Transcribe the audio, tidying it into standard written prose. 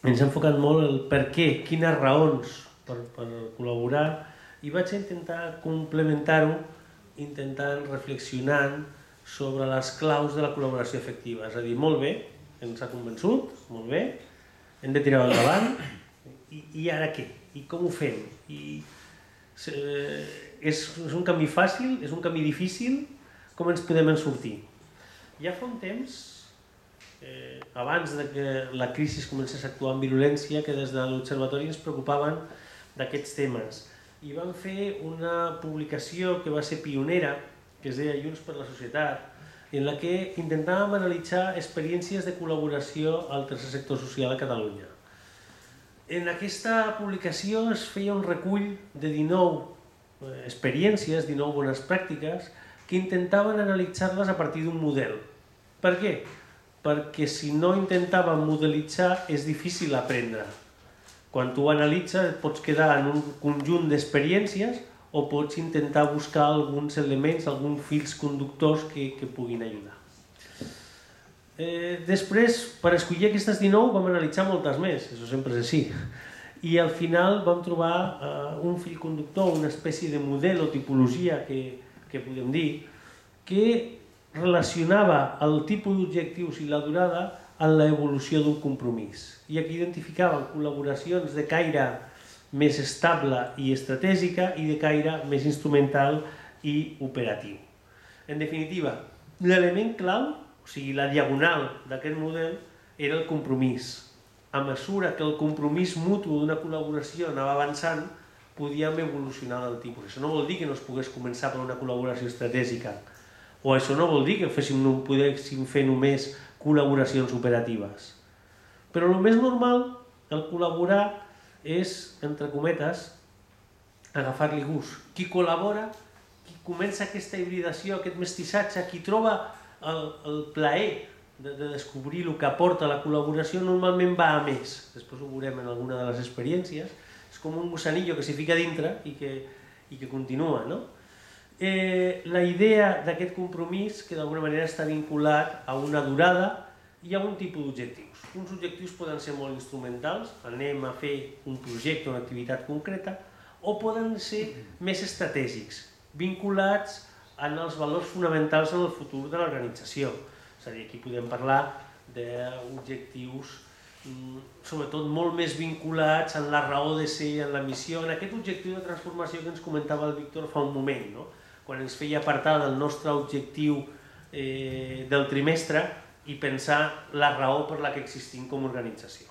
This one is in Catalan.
ens ha enfocat molt el per què, quines raons per col·laborar, i vaig intentar complementar-ho intentant reflexionant sobre les claus de la col·laboració efectiva. És a dir, molt bé, ens ha convençut, molt bé, hem de tirar endavant, i ara què? I com ho fem? És un camí fàcil? És un camí difícil? Com ens podem en sortir? Ja fa un temps, abans que la crisi comencés a actuar amb virulència, que des de l'Observatori ens preocupaven d'aquests temes. I vam fer una publicació que va ser pionera, que es deia Junts per la Societat, en la que intentàvem analitzar experiències de col·laboració al tercer sector social a Catalunya. En aquesta publicació es feia un recull de 19 experiències, 19 bones pràctiques, que intentaven analitzar-les a partir d'un model. Per què? Perquè si no intentàvem modelitzar és difícil aprendre. Quan tu analitzes et pots quedar en un conjunt d'experiències o pots intentar buscar alguns elements, alguns fils conductors que puguin ajudar. Després, per escollir aquestes 19, vam analitzar moltes més, això sempre és així. I al final vam trobar un fil conductor, una espècie de model o tipologia, que podem dir, que relacionava el tipus d'objectius i la durada en l'evolució d'un compromís. I aquí identificàvem col·laboracions de caire més estable i estratègica i de caire més instrumental i operatiu. En definitiva, l'element clau, o sigui, la diagonal d'aquest model, era el compromís. A mesura que el compromís mutu d'una col·laboració anava avançant, podíem evolucionar del tipus. Això no vol dir que no es pogués començar per una col·laboració estratègica, o això no vol dir que podéssim fer només col·laboracions operatives. Però el més normal, el col·laborar, és, entre cometes, agafar-li gust. Qui col·labora, qui comença aquesta hibridació, aquest mestissatge, qui troba el plaer de descobrir el que aporta la col·laboració, normalment va a més. Després ho veurem en alguna de les experiències. És com un gusanillo que s'hi fica dintre i que continua, no? La idea d'aquest compromís, que d'alguna manera està vinculat a una durada i a un tipus d'objectius. Uns objectius poden ser molt instrumentals, anem a fer un projecte o una activitat concreta, o poden ser més estratègics, vinculats en els valors fonamentals en el futur de l'organització. És a dir, aquí podem parlar d'objectius sobretot molt més vinculats en la raó de ser, en la missió, en aquest objectiu de transformació que ens comentava el Víctor fa un moment, quan ens feia apartar del nostre objectiu del trimestre i pensar la raó per la que existim com a organització.